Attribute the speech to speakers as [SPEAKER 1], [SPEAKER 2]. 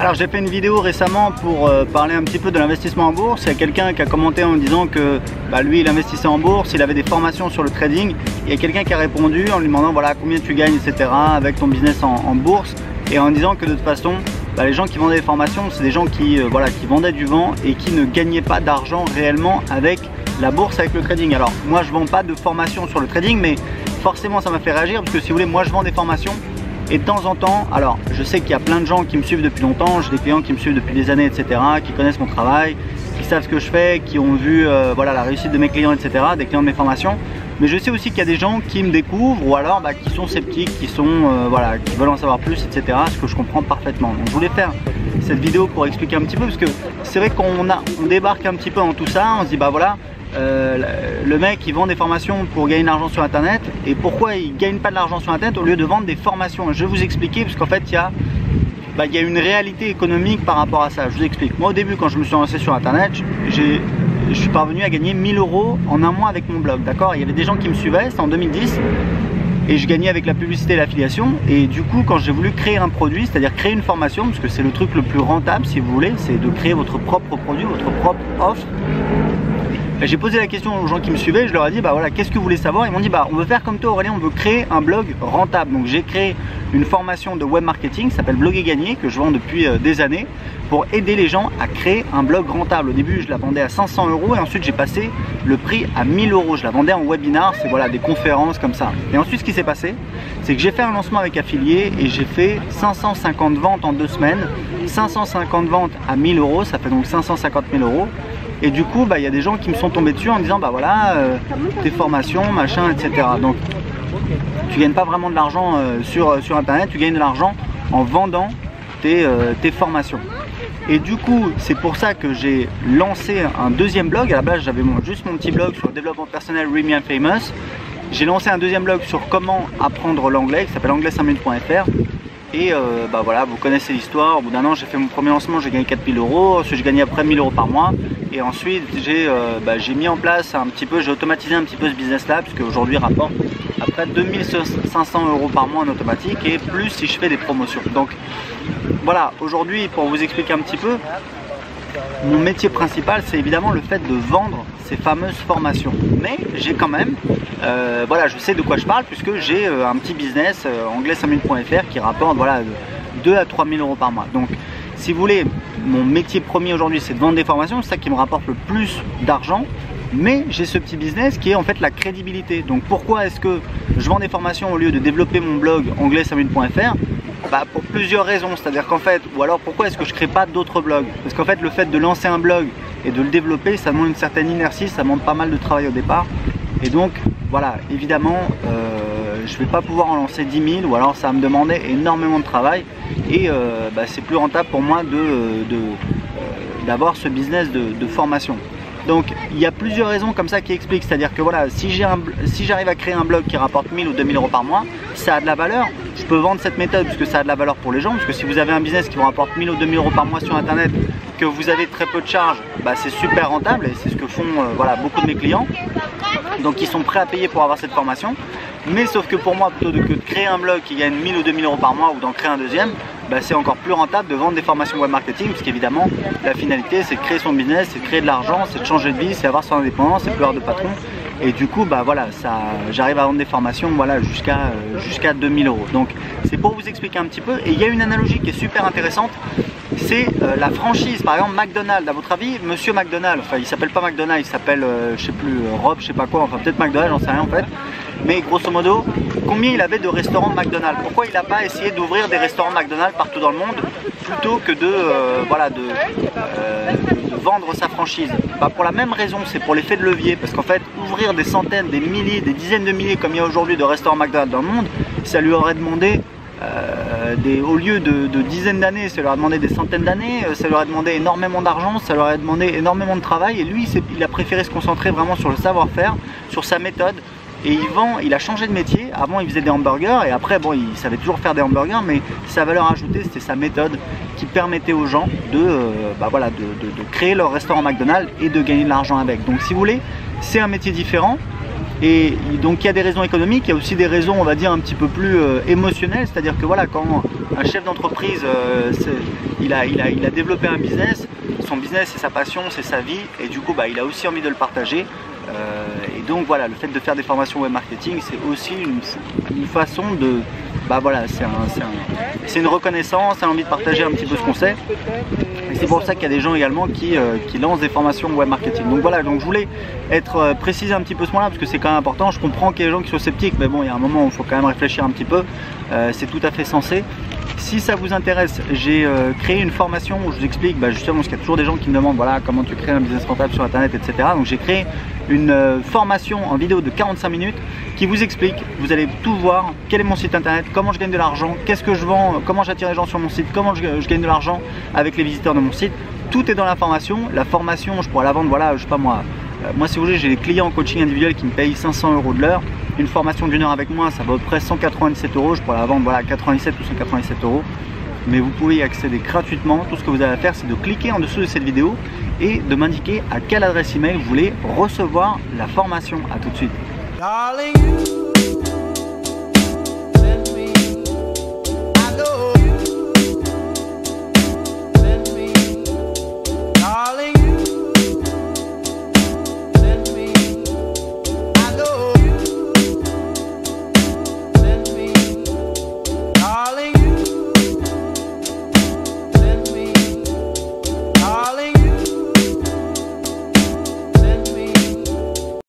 [SPEAKER 1] Alors j'ai fait une vidéo récemment pour parler un petit peu de l'investissement en bourse. Il y a quelqu'un qui a commenté en disant que lui il investissait en bourse, il avait des formations sur le trading. Il y a quelqu'un qui a répondu en lui demandant voilà combien tu gagnes etc. avec ton business en bourse, et en disant que de toute façon les gens qui vendaient des formations c'est des gens qui vendaient du vent et qui ne gagnaient pas d'argent réellement avec la bourse, avec le trading. Alors moi je vends pas de formation sur le trading, mais forcément ça m'a fait réagir parce que si vous voulez moi je vends des formations. Et de temps en temps, alors je sais qu'il y a plein de gens qui me suivent depuis longtemps, j'ai des clients qui me suivent depuis des années, etc., qui connaissent mon travail, qui savent ce que je fais, qui ont vu la réussite de mes clients, etc., des clients de mes formations. Mais je sais aussi qu'il y a des gens qui me découvrent ou alors qui sont sceptiques, qui veulent en savoir plus, etc., ce que je comprends parfaitement. Donc je voulais faire cette vidéo pour expliquer un petit peu, parce que c'est vrai qu'on débarque un petit peu dans tout ça, on se dit le mec il vend des formations pour gagner de l'argent sur internet, et pourquoi il gagne pas de l'argent sur internet au lieu de vendre des formations? Je vais vous expliquer, parce qu'en fait il y a une réalité économique par rapport à ça. Je vous explique. Moi au début quand je me suis lancé sur internet, je suis parvenu à gagner 1000 € en un mois avec mon blog, d'accord? Il y avait des gens qui me suivaient, c'était en 2010, et je gagnais avec la publicité et l'affiliation. Et du coup quand j'ai voulu créer un produit, c'est-à-dire créer une formation, parce que c'est le truc le plus rentable si vous voulez, c'est de créer votre propre produit, votre propre offre. J'ai posé la question aux gens qui me suivaient, je leur ai dit qu'est-ce que vous voulez savoir? Ils m'ont dit on veut faire comme toi Aurélien, on veut créer un blog rentable. Donc j'ai créé une formation de web marketing qui s'appelle Blog et Gagner, que je vends depuis des années, pour aider les gens à créer un blog rentable. Au début je la vendais à 500 € et ensuite j'ai passé le prix à 1000 €. Je la vendais en webinar, c'est des conférences comme ça. Et ensuite ce qui s'est passé, c'est que j'ai fait un lancement avec affilié et j'ai fait 550 ventes en 2 semaines. 550 ventes à 1000 €, ça fait donc 550 000 €. Et du coup, il y a des gens qui me sont tombés dessus en disant tes formations, machin, etc. Donc, tu gagnes pas vraiment de l'argent sur internet, tu gagnes de l'argent en vendant tes formations. Et du coup, c'est pour ça que j'ai lancé un deuxième blog. À la base, j'avais juste mon petit blog sur le développement personnel Remy and Famous. J'ai lancé un deuxième blog sur comment apprendre l'anglais qui s'appelle anglais5minutes.fr. Et vous connaissez l'histoire. Au bout d'un an j'ai fait mon premier lancement, j'ai gagné 4000 €, ensuite j'ai gagné après 1000 € par mois, et ensuite j'ai mis en place un petit peu, j'ai automatisé un petit peu ce business là, puisque aujourd'hui rapporte à près de 2500 € par mois en automatique, et plus si je fais des promotions. Donc voilà, aujourd'hui pour vous expliquer un petit peu, mon métier principal c'est évidemment le fait de vendre ces fameuses formations. Mais j'ai quand même, je sais de quoi je parle, puisque j'ai un petit business anglais5minutes.fr qui rapporte 2 à 3000 € par mois. Donc si vous voulez, mon métier premier aujourd'hui c'est de vendre des formations, c'est ça qui me rapporte le plus d'argent. Mais j'ai ce petit business qui est en fait la crédibilité. Donc pourquoi est-ce que je vends des formations au lieu de développer mon blog anglais5minutes.fr? Pour plusieurs raisons, c'est-à-dire qu'en fait, ou alors pourquoi est-ce que je crée pas d'autres blogs? Parce qu'en fait le fait de lancer un blog et de le développer, ça demande une certaine inertie, ça demande pas mal de travail au départ. Et donc voilà, évidemment je vais pas pouvoir en lancer 10 000, ou alors ça va me demander énormément de travail, et c'est plus rentable pour moi d'avoir ce business de formation. Donc il y a plusieurs raisons comme ça qui expliquent, c'est-à-dire que si j'arrive à créer un blog qui rapporte 1000 ou 2000 € par mois, ça a de la valeur. Je peux vendre cette méthode parce que ça a de la valeur pour les gens, parce que si vous avez un business qui vous rapporte 1000 ou 2000 € par mois sur internet, que vous avez très peu de charges, c'est super rentable, et c'est ce que font beaucoup de mes clients. Donc ils sont prêts à payer pour avoir cette formation. Mais sauf que pour moi, plutôt que de créer un blog qui gagne 1000 ou 2000 € par mois, ou d'en créer un deuxième, c'est encore plus rentable de vendre des formations web marketing, parce qu'évidemment la finalité c'est de créer son business, c'est de créer de l'argent, c'est de changer de vie, c'est avoir son indépendance, c'est plus avoir de patron. Et du coup j'arrive à vendre des formations jusqu'à 2000 €. Donc c'est pour vous expliquer un petit peu. Et il y a une analogie qui est super intéressante, c'est la franchise. Par exemple McDonald's, à votre avis, monsieur McDonald's, enfin il s'appelle pas McDonald's, il s'appelle je sais plus, Rob, je sais pas quoi, enfin peut-être McDonald's, j'en sais rien en fait. Mais grosso modo, combien il avait de restaurants McDonald's? Pourquoi il n'a pas essayé d'ouvrir des restaurants McDonald's partout dans le monde, plutôt que de vendre sa franchise? Pour la même raison, c'est pour l'effet de levier, parce qu'en fait ouvrir des centaines, des milliers, des dizaines de milliers comme il y a aujourd'hui de restaurants McDonald's dans le monde, ça lui aurait demandé au lieu de dizaines d'années, ça lui aurait demandé des centaines d'années, ça lui aurait demandé énormément d'argent, ça lui aurait demandé énormément de travail. Et lui il a préféré se concentrer vraiment sur le savoir-faire, sur sa méthode. Et il a changé de métier. Avant il faisait des hamburgers, et après il savait toujours faire des hamburgers, mais sa valeur ajoutée c'était sa méthode qui permettait aux gens de créer leur restaurant McDonald's et de gagner de l'argent avec. Donc si vous voulez, c'est un métier différent, Et donc il y a des raisons économiques, il y a aussi des raisons, on va dire, un petit peu plus émotionnelles, c'est-à-dire que voilà, quand un chef d'entreprise, il a développé un business, son business c'est sa passion, c'est sa vie, et du coup il a aussi envie de le partager. Et donc voilà, le fait de faire des formations web marketing, c'est aussi une façon de... voilà, c'est une reconnaissance, c'est envie de partager un petit peu ce qu'on sait. Et c'est pour ça qu'il y a des gens également qui lancent des formations web marketing. Donc voilà, donc je voulais être précisé un petit peu ce point là parce que c'est quand même important. Je comprends qu'il y a des gens qui sont sceptiques, mais bon, il y a un moment où il faut quand même réfléchir un petit peu. C'est tout à fait sensé. Si ça vous intéresse, j'ai créé une formation où je vous explique justement, parce qu'il y a toujours des gens qui me demandent voilà, comment tu crées un business rentable sur internet, etc. Donc j'ai créé une formation en vidéo de 45 minutes qui vous explique, vous allez tout voir, quel est mon site internet, comment je gagne de l'argent, qu'est-ce que je vends, comment j'attire les gens sur mon site, comment je gagne de l'argent avec les visiteurs de mon site. Tout est dans la formation. La formation, je pourrais la vendre, voilà, je sais pas moi. Moi, si vous voulez, j'ai des clients en coaching individuel qui me payent 500 € de l'heure. Une formation d'1 heure avec moi, ça vaut à peu près 197 €. Je pourrais la vendre, voilà, 97 ou 197 €. Mais vous pouvez y accéder gratuitement. Tout ce que vous avez à faire, c'est de cliquer en dessous de cette vidéo et de m'indiquer à quelle adresse email vous voulez recevoir la formation. À tout de suite. Darling,